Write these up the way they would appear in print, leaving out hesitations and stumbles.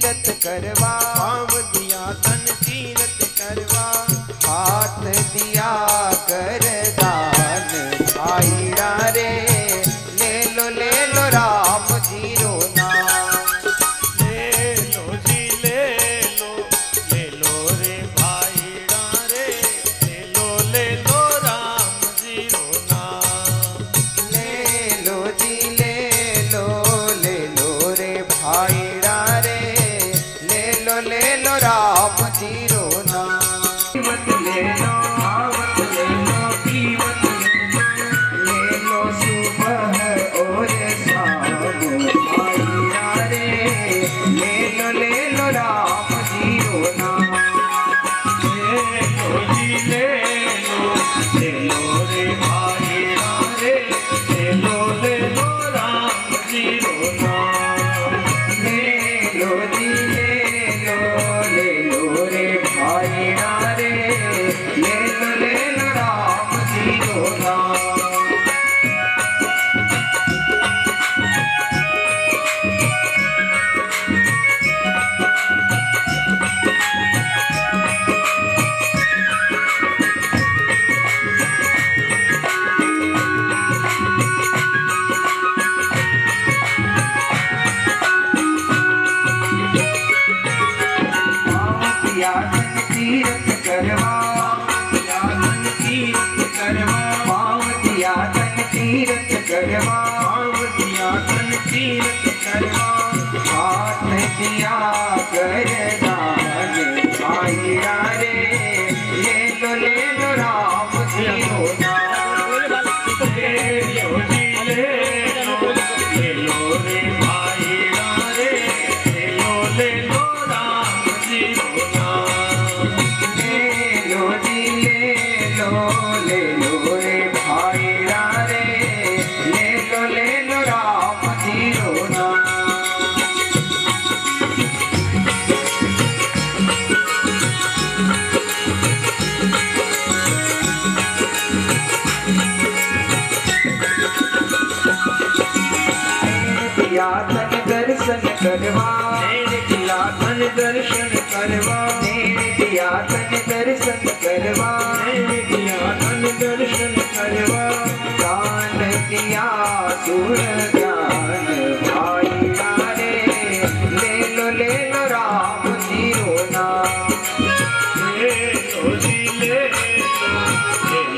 तीरथ करवा, पाँव दिया तन तीरथ करवा, हाथ दिया कर दान भाईड़ा रे, ले लो राम जी रो नाम। ले लो जी ले लो रे भाईड़ा रे, ले लो राम जी रो नाम। ले लो जी ले लो रे भाईड़ा रे, ले लो राम जी रो नाम। कीमत ले लो, आवत ले लो, कीमत ले लो सुबह और शाम भाईड़ा रे, ले लो राम जी रो नाम। ले लो जी ले लो रे भाईड़ा रे, ले लो राम जी रो नाम। ले लो जी ले लो रे भाईड़ा रे, ले लो राम जी रो नाम। तीरथ करवा, तीरथ करवा, पाँव दिया तन तीरथ करवा, पाँव दिया तन तीरथ करवा, हाथ दिया कर दान भाईड़ा रे, ले लो राम जी रो नाम। ले लो जी ले लो रे भाईड़ा रे, ले लो राम जी रो नाम। ले लो जी ले लो रे भाईड़ा रे, ले लो राम जी रो नाम। दिया तन दर्शन करवा, दिया तन दर्शन करवा, दिया तन दर्शन करवा, दिया तन दर्शन करवा, दान दिया सुर ज्ञान भाईड़ा रे, ले लो राम जी रो नाम। ले लो जी ले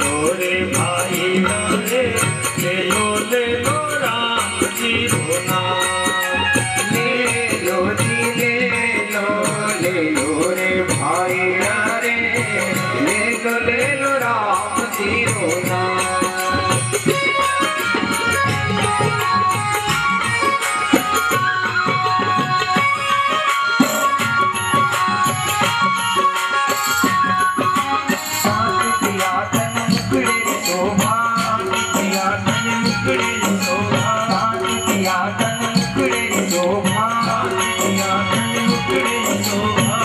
लो रे भाईड़ा रे, ले लो राम जी रो नाम। ले लो जी ले लो रे भाईड़ा रे, ले लो राम जी रो नाम। सांस दिया तन मुकड़े शोभा, दिया तन मुकड़े शोभा, सांस दिया तन मुकड़े शोभा, दिया तन मुकड़े शोभा,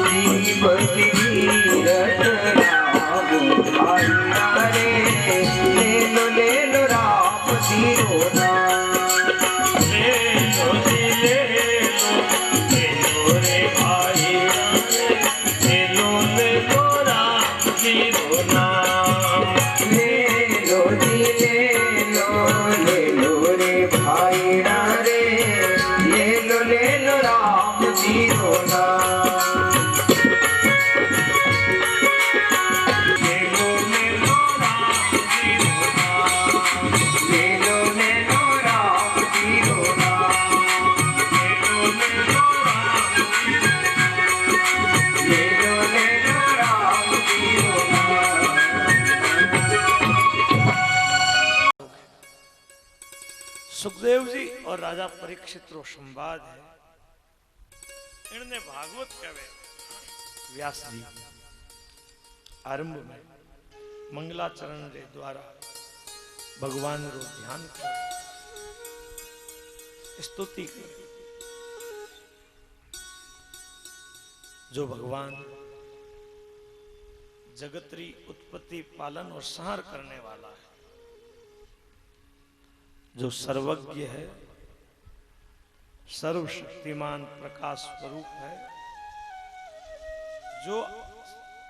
जीव तीरथ राम भाईड़ा रे, ले लो राम जी रो नाम। ले लो जी ले लो रे भाईड़ा रे, ले लो राम जी रो नाम। ले लो जी ले लो रे भाईड़ा रे, ले लो राम जी रो नाम। ले लो राम जी रो नाम। ले लो राम जी रो नाम। ले लो राम जी ले लो राम जी रो नाम। सुखदेव जी और राजा परीक्षित रो संवाद है। इनने भागवत कहे व्यास जी आरंभ में मंगलाचरण रे द्वारा भगवान रो ध्यान कर स्तुति कर, जो भगवान जगतरी उत्पत्ति पालन और संहार करने वाला है, जो सर्वज्ञ है, सर्वशक्तिमान प्रकाश स्वरूप है, जो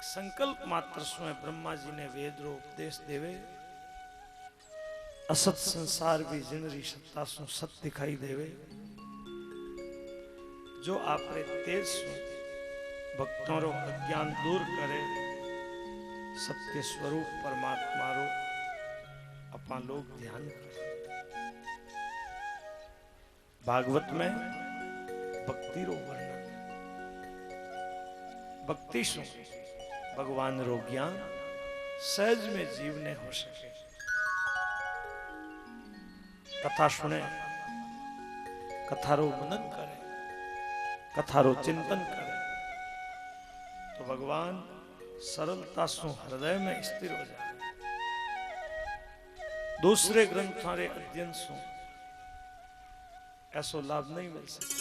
संकल्प मात्र स्वयं ब्रह्मा जी ने वेद रो उपदेश देवे, असत संसार भी जिनरी सत्ता सु सत दिखाई देवे, जो आपरे तेज सु भक्तों रो अज्ञान दूर करे, सत्य स्वरूप परमात्मा रो अपा लोग ध्यान करे। भागवत में भक्ति रो वर्णन, भक्ति सु भगवान रो ज्ञान सहज में जीव ने हो सके। कथा सुने, कथा रो मनन करे, कथा रो चिंतन करे, तो भगवान सरलता सु हृदय में स्थिर हो जाए। दूसरे ग्रंथों रे अध्ययन सु ऐसो लाभ नहीं मिल सके।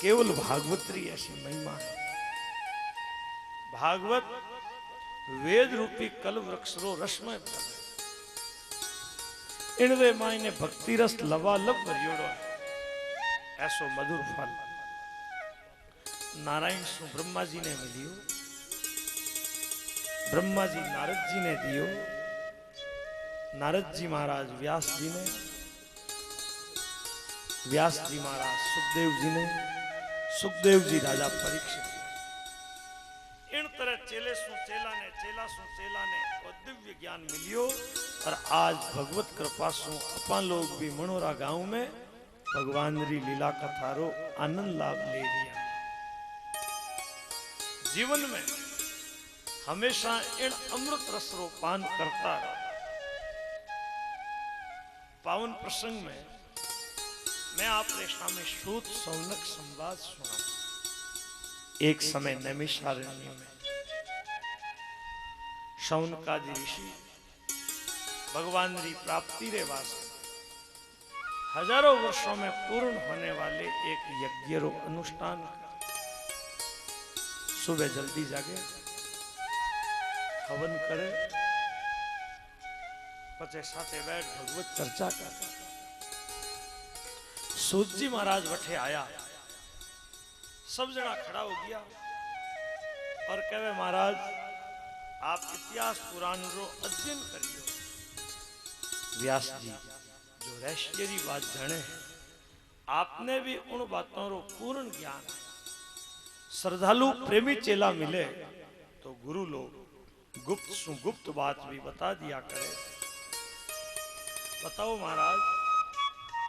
केवल भागवतरी ऐसी महिमा है। भागवत वेद रूपी कल वृक्ष रो रसमय फल है। इनवे मायने भक्ति रस लबालब भरियोड़ो है, ऐसो मधुर फल नारायण सु ब्रह्मा जी ने मिलियो, ब्रह्मा जी नारद जी ने दियो, नारद जी महाराज व्यास जी ने, व्यास जी महाराज सुखदेव जी ने, सुखदेव जी राजा परीक्षित ने। इन तरह चेले सु चेला ने, चेला सु चेला ने और दिव्य ज्ञान मिलियो। और आज भगवत कृपा सु अपन लोग भी मनोरा गांव में भगवान री लीला कथा रो आनंद लाभ ले लिया। जीवन में हमेशा इन अमृत रस रो पान करता रहा। पावन प्रसंग में मैं आपने सामने शुद्ध सौनक संवाद सुना। एक समय नैमिषारण्य में शौनकादि ऋषि भगवान की प्राप्ति रे वास्ते हजारों वर्षों में पूर्ण होने वाले एक यज्ञ रो अनुष्ठान का। सुबह जल्दी जागे, हवन करे, पचे साथे बैठ भगवत चर्चा कर। सूत जी महाराज वठे आया, सब जना खड़ा हो गया और कहे महाराज आप इतिहास पुराण रो अध्ययन करियो। व्यास जी जो रहस्य री बात जाने हैं, आपने भी उन बातों रो पूर्ण ज्ञान है। श्रद्धालु प्रेमी चेला मिले तो गुरु लोग गुप्त सु गुप्त बात भी बता दिया करे। बताओ महाराज,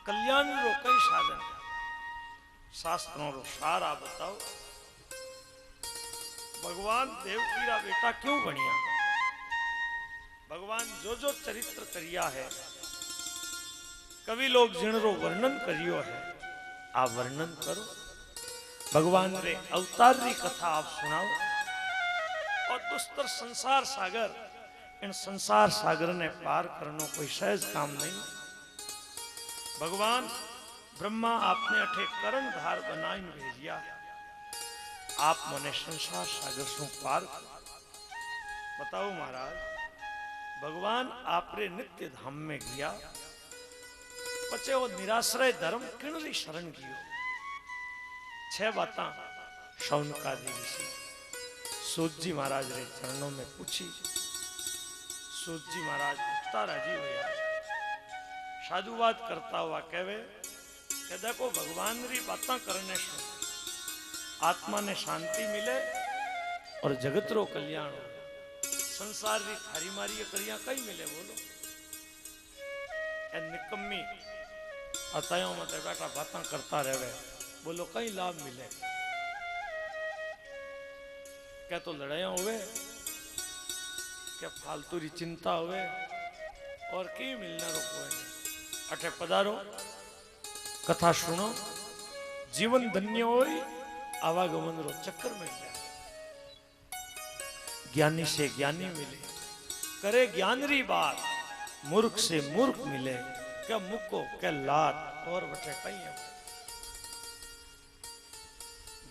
कल्याण रो कई साधन, शास्त्रों रो सारा बताओ। भगवान देवकी रा बेटा क्यों बनिया? भगवान जो चरित्र करिया है, कवि लोग जिन रो वर्णन करियो है, आप वर्णन करो। भगवान रे अवतार री कथा आप सुनाओ। और दुस्तर संसार सागर, इन संसार सागर ने पार करनो कोई सहज काम नहीं। भगवान ब्रह्मा आपने अठे करण धार बनाई भेजिया, आप मने संसार सागर सु पार करो। बताओ महाराज, भगवान आपरे नित्य धाम में गया, पचे वो निराश्रय धर्म किणरी शरण गियो। 6 बातां शौनकादि ऋषि सूत जी महाराज रे चरणों में पूछी। सूत जी महाराज उठता राजी हुआ, साधुवाद करता हुआ कहवे कि देखो भगवान री बातें करने से आत्मा ने शांति मिले और जगत रो कल्याण हो। संसार री थारी मारी करिया कई मिले बोलो? ए निकम्मी अतायों मत बैठा बातें करता रहे, बोलो कई लाभ मिले? क्या तो लड़ाइया हुए, क्या फालतू री चिंता हुए, और की मिलना रोको है। अठे पधारो, कथा सुनो, जीवन धन्य होई, आवागमन रो चक्कर मिल जाए। ज्ञानी से ज्ञानी मिले, करे ज्ञान री बात, मूर्ख से मूर्ख मिले, क्या मुको क्या लात और बचे कई है।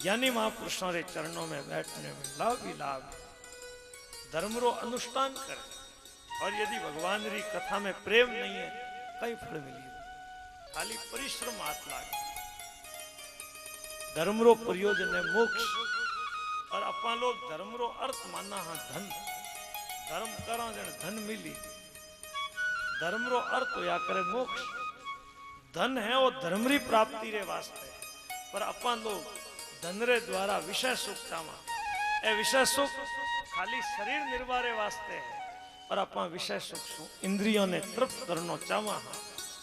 ज्ञानी महापुरुषों रे चरणों में बैठने में लाभ ही लाभ। धर्म रो अनुष्ठान करे, और यदि भगवान री कथा में प्रेम नहीं है, कई फल मिली। खाली परिश्रम हाथ लागे धर्म रो प्रयोजन है मोक्ष और अपन लोग धर्म रो अर्थ माना हाँ धन धर्म करा जन धन मिली धर्म रो अर्थ होया करे मोक्ष धन है वो धर्म री प्राप्ति रे वास्ते पर अपन लोग धन रे द्वारा विषय सुख चावा ए विषय सुख खाली शरीर निर्वाह रे वास्ते है पर अपन विषय सुख सु इंद्रियों ने तृप्त करनो चावा हाँ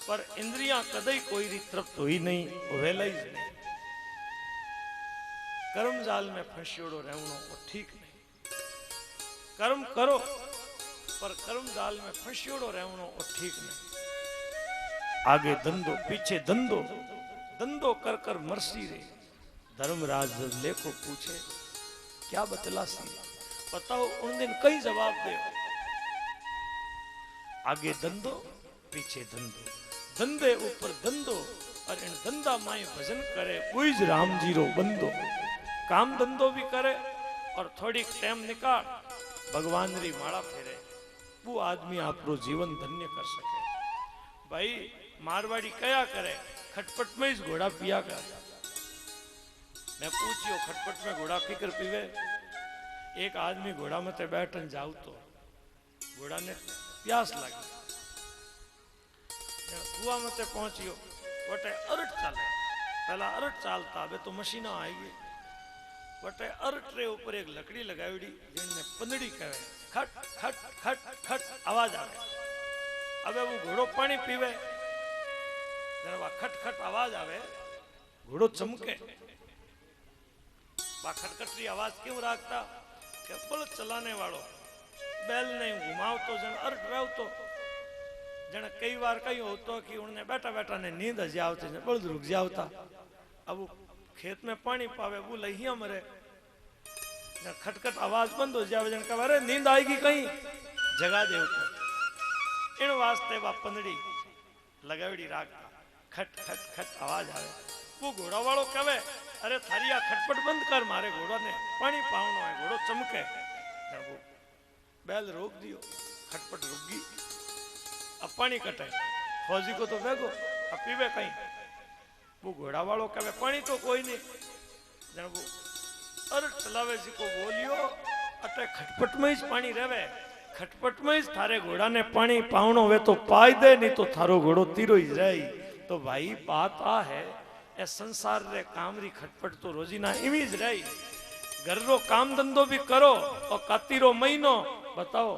पर इंद्रियां कदई कोई री तृप्त हुई नहीं वेला ही नहीं कर्म जाल में फंसियोड़ो रहनो वो ठीक नहीं कर्म करो पर कर्म जाल में फंसियोड़ो रहनो वो ठीक नहीं आगे धंधो पीछे धंधो धंधो कर कर मरसी रे धर्मराज जब लेखो पूछे क्या बतलासी बताओ उन दिन कई जवाब दे आगे धंधो पीछे धंधो धंधे ऊपर धंधो और इन धंधा माए भजन करे कोई राम जी रो बंदो काम धंधो भी करे और थोड़ी टाइम निकाल भगवान री माला फेरे वो आदमी आपरो जीवन धन्य कर सके भाई मारवाड़ी कया करे खटपट में इस घोड़ा पिया कर मैं पूछियो खटपट में घोड़ा पीकर पीवे एक आदमी घोड़ा में बैठन जाऊ तो घोड़ा ने प्यास लगी कुआ में पहुंचियो वटे अरट चले पहला अरट चालता अबे तो मशीना आएगी वटे अरट रे ऊपर एक लकड़ी लगावड़ी जिनने पंदड़ी कहे खट खट खट खट आवाज आवे अबे वो घोड़ो पानी पीवे जरा खट खट आवाज आवे घोड़ो चमके बा खटखटरी आवाज क्यों राखता के बल चलाने वालों बैल ने घुमाव तो जन अरट रहो तो जन कई बार कहीं होतो कि उन्हें बैठा बैठा ने नींद हजी आवती बल्द रुक जावता अब खेत में पानी पावे वो लहिया मरे खटखट आवाज बंद हो जावे जन कहा अरे नींद आएगी कहीं जगा दे तो इन वास्ते वा पंदड़ी लगावड़ी राखता खट खट खट आवाज आवे वो घोड़ा वालों कहे अरे थारी आ खटपट बंद कर मारे घोड़ा ने पानी पावनो है घोड़ो चमके वो बैल रोक दियो खटपट रुक गई अब पानी कटे फौजी को तो भेगो अब पीवे कहीं वो घोड़ा वालों कहे पानी तो कोई नहीं जन वो अरे चलावे जी को बोलियो अटे खटपट में ही पानी रहे खटपट में ही थारे घोड़ा ने पानी पावनो वे तो पाई दे नहीं तो थारो घोड़ो तीरो ही रही तो भाई बात आ है ए संसार रे काम री खटपट तो रोजीना इमीज रही घर रो काम धंधो भी करो और कातीरो महीनो बताओ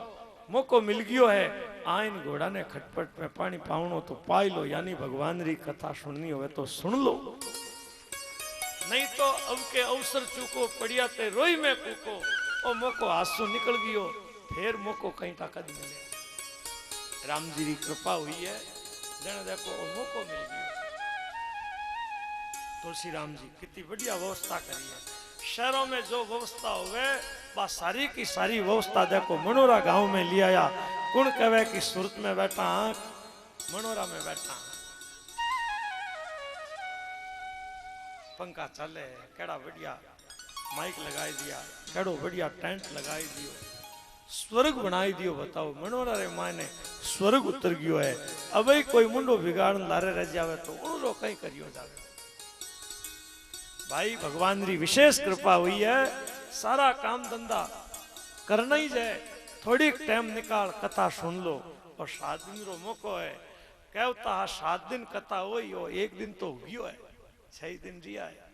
मौको मिल गयो है आइन घोड़ा ने खटपट में पानी पावनो तो पाई लो यानी भगवान री कथा सुननी होवे तो सुन लो नहीं तो अब के अवसर चूको पड़िया ते रोई में कूको और मौको आंसू निकल गयो फिर मौको कहीं ताकत मिले राम जी री कृपा हुई है जन देखो वो मौको मिल गयो तुलसी राम जी कितनी बढ़िया व्यवस्था करी है शहरों में जो व्यवस्था होवे बा सारी की सारी व्यवस्था देखो मनोरा गांव में लिया आया कौन कहे कि सूरत में बैठा मनोरा में बैठा पंखा चले केड़ा बढ़िया माइक लगाई दिया केड़ो बढ़िया टेंट लगाई दियो स्वर्ग बनाई दियो बताओ मनोरा रे माने स्वर्ग उतर गयो है अब कोई मुंडो बिगाड़न लारे रह जावे तो उन कहीं करियो जावे भाई भगवान री विशेष कृपा हुई है सारा काम धंधा करना ही जाए थोड़ी टाइम निकाल कथा सुन लो और 7 दिन रो मौको है कहता 7 दिन कथा हुई हो एक दिन तो हुई है 6 दिन रिया है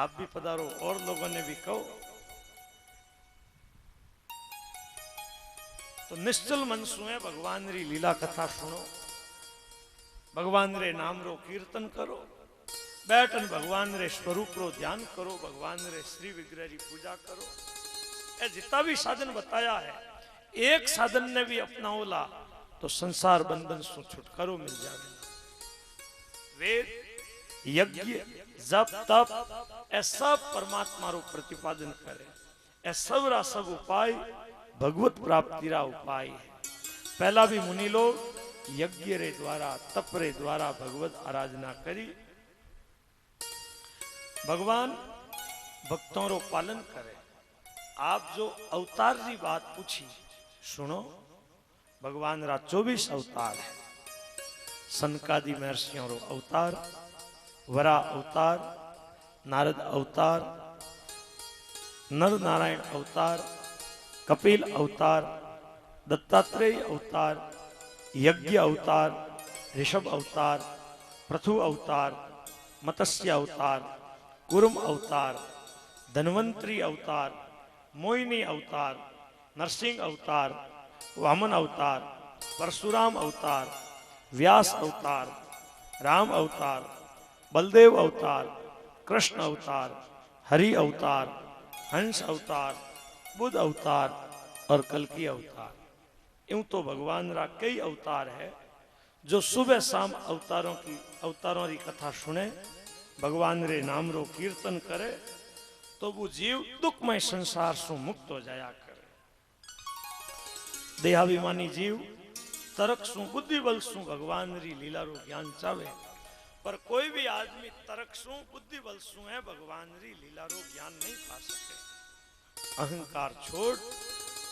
आप भी पधारो और लोगों ने भी कहो तो निश्चल मन सुए भगवान री लीला कथा सुनो भगवान रे नाम रो कीर्तन करो बैठन भगवान रे स्वरूप रो ध्यान करो भगवान रे श्री विग्रह री पूजा करो ए जितना भी साधन बताया है एक साधन ने भी अपनाओला तो संसार बंधन से छुटकारो मिल जाए वेद यज्ञ जप तप ए सब परमात्मा रो प्रतिपादन करे ए सब रा सब उपाय भगवत प्राप्ति रा उपाय है पहला भी मुनि लोग यज्ञ रे द्वारा तप रे द्वारा भगवत आराधना करी भगवान भक्तों रो पालन करे आप जो अवतार की बात पूछी सुनो भगवान रा 24 अवतार है सनकादि महर्षियों रो अवतार, वरा अवतार, नारद अवतार, नर नारायण अवतार, कपिल अवतार, दत्तात्रेय अवतार, यज्ञ अवतार, ऋषभ अवतार, पृथु अवतार, मत्स्य अवतार, कुर्म अवतार, धन्वंतरी अवतार, मोहिनी अवतार, नरसिंह अवतार, वामन अवतार, परशुराम अवतार, व्यास अवतार, राम अवतार, बलदेव अवतार, कृष्ण अवतार, हरि अवतार, हंस अवतार, बुद्ध अवतार और कल्कि अवतार। यूं तो भगवान रा कई अवतार है। जो सुबह शाम अवतारों की कथा सुने, भगवान रे नाम रो कीर्तन करे, तो वो जीव दुखमय संसार से मुक्त हो जाया करे। देहाभिमानी जीव तर्क सु बुद्धि बल सु भगवान री लीला रो ज्ञान चावे, पर कोई भी आदमी तर्क सु बुद्धि बल सु है भगवान री लीला रो ज्ञान नहीं पा सके। अहंकार छोड़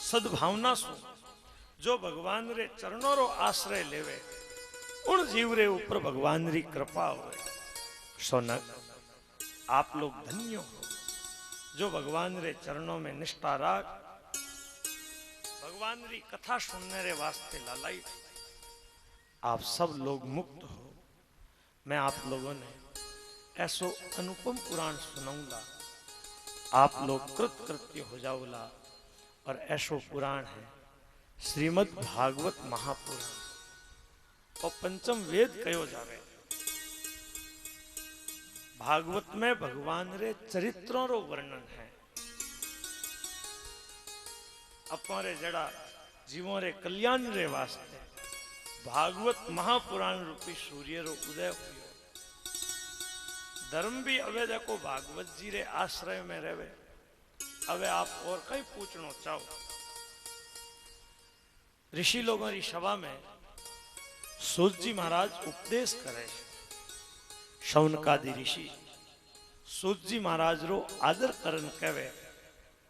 सद्भावना सु जो भगवान रे चरणों रो आश्रय लेवे, उन जीव रे ऊपर भगवान री कृपा होवे। सोनक आप लोग धन्य हो जो भगवान रे चरणों में निष्ठा राख, भगवान री कथा सुनने रे वास्ते लालाई। आप सब लोग मुक्त हो। मैं आप लोगों ने ऐसो अनुपम पुराण सुनाऊंगा, आप लोग कृतकृत्य हो जाओला। और ऐसो पुराण है श्रीमद् भागवत महापुराण, और पंचम वेद कहो जावे। भागवत में भगवान रे चरित्रों रो वर्णन है। अपने जड़ा जीवों रे कल्याण रे वास्ते भागवत महापुराण रूपी सूर्य रो उदय हुयो। धर्म भी अवे देखो भागवत जी रे आश्रय में रहे। अवे आप और कई पूछना चाहो। ऋषि लोगों की सभा में सूत जी महाराज उपदेश करे। शौनकादि ऋषि सूत जी महाराज रो आदर करन कहे,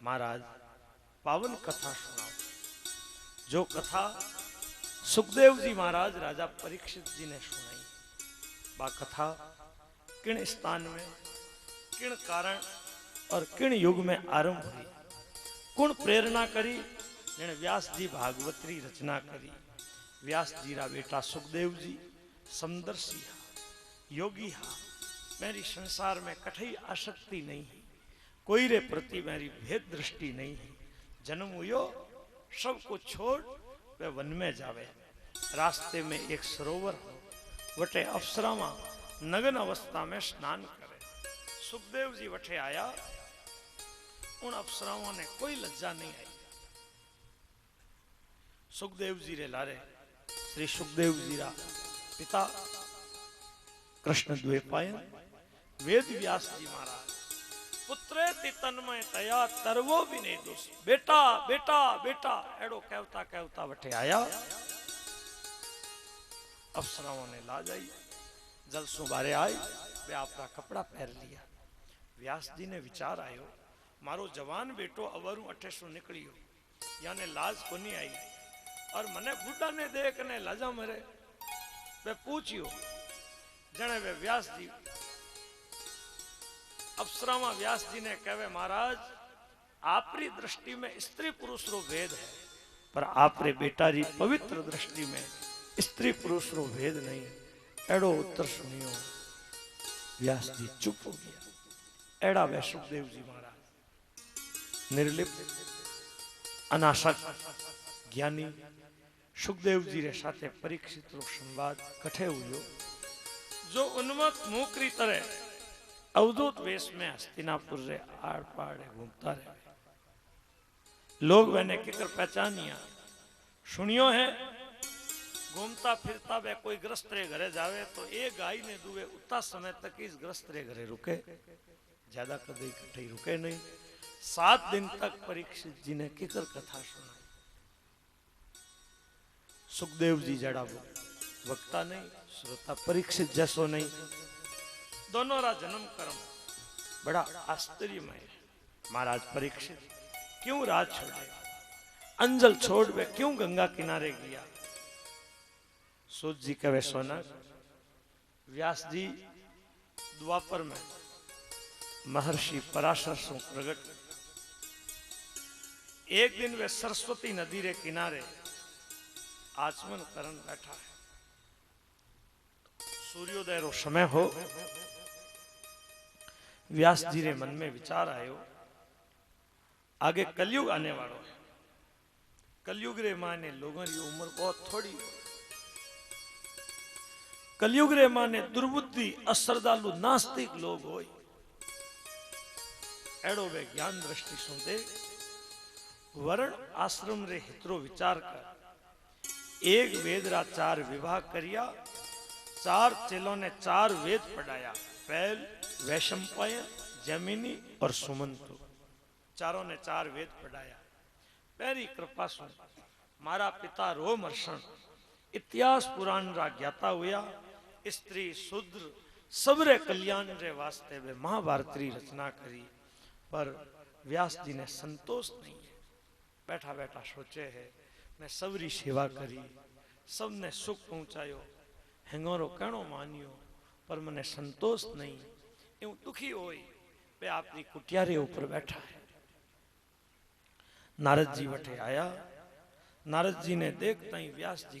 महाराज पावन कथा सुनाओ। जो कथा सुखदेव जी महाराज राजा परीक्षित जी ने सुनाई, बा कथा किन स्थान में, किन कारण और किन युग में आरंभ हुई, कौन प्रेरणा करी, जिन्हें व्यास जी भागवत री रचना करी। व्यास जी रा बेटा सुखदेव जी समदर्शी हा, योगी हा। मेरी संसार में कठई आसक्ति नहीं है, कोई रे प्रति मेरी भेद दृष्टि नहीं है। जन्म हुयो सब कुछ छोड़ वे वन में जावे। रास्ते में एक सरोवर हो, वटे अप्सरामा नग्न अवस्था में स्नान करे। सुखदेव जी वटे आया, उन अप्सराओं ने कोई लज्जा नहीं आई। सुखदेव जी रे लारे श्री सुखदेव जी रा पिता कृष्ण द्वैपायन वेद व्यास जी महाराज पुत्रे तन्मय तया तरवो भी नहीं दोष। बेटा बेटा बेटा एड़ो कहता कहता वटे आया। अप्सराओं ने ला जाई, जल सु बारे आई, वे आपका कपड़ा पहन लिया। व्यास जी ने विचार आयो, मारो जवान बेटो अवरू अठे सु निकलियो, याने लाज को नहीं आई, और मने बूढ़ा ने देख ने लाजा मरे। वे पूछियो जने वे व्यास जी अप्सरामा व्यास जी ने कहे, महाराज आपरी दृष्टि में स्त्री पुरुष रो भेद है, पर आपरे बेटा री पवित्र दृष्टि में स्त्री पुरुष रो भेद नहीं। एड़ो उत्तर सुनियो। व्यास जी चुप हो गया। एड़ा वे सुखदेव जी महाराज निर्लिप्त अनासक्त ज्ञानी सुखदेव जी रे साथे परीक्षित रो संवाद कठे हुयो। जो उन्मत्त मुकरी तरह अवधूत वेश में हस्तिनापुर रे आड़ पाड़ घूमता रहे। लोग मैंने किकर पहचानिया सुनियो है। घूमता फिरता वे कोई ग्रस्त रे घरे जावे तो एक गाय ने दुवे उतना समय तक इस ग्रस्त रे घरे रुके, ज्यादा कभी इकट्ठे रुके नहीं। 7 दिन तक परीक्षित जी ने किकर कथा सुनाई। सुखदेव जी जड़ा वक्ता नहीं, श्रोता परीक्षित जैसो नहीं। दोनों रा जन्म कर्म बड़ा आश्चर्यमय है। महाराज परीक्षित क्यों राज छोड़े, अंजल छोड़ वे क्यों गंगा किनारे गया। सूत जी कहे सोनक, व्यास जी द्वापर में महर्षि पराशर सु प्रगट। एक दिन वे सरस्वती नदी रे किनारे आचमन करन बैठा है। सूर्योदय रो समय हो। व्यास जी रे मन में विचार आयो, आगे कलयुग आने वालों है। कलयुग रे माने लोगों की उम्र बहुत थोड़ी हो। कलयुग रे माने दुर्बुद्धि अश्रद्धालु नास्तिक लोग हो। एड़ो वे ज्ञान दृष्टि सु देख वर्ण आश्रम रे हितरो विचार कर एक वेद रा 4 विभाग करिया। 4 चेलों ने 4 वेद पढ़ाया, पैल, वैशंपायन, जैमिनी और सुमंतु। चारों ने 4 वेद पढ़ाया। पैरी कृपा सु मारा पिता रोमर्षण इतिहास पुराण रा ज्ञाता हुआ। स्त्री शूद्र सबरे कल्याण रे वास्ते वे महाभारत री रचना करी। पर व्यास जी ने संतोष नहीं है। बैठा बैठा सोचे है मैं सबरी सेवा करी, सबने सुख पहुंचायो, हेंगोरो कहणो मानियो, पर मने संतोष नहीं। यूं दुखी होई वे आपनी कुटियारे ऊपर बैठा है। नारद जी वटे आया। नारद जी ने देखता ही व्यास जी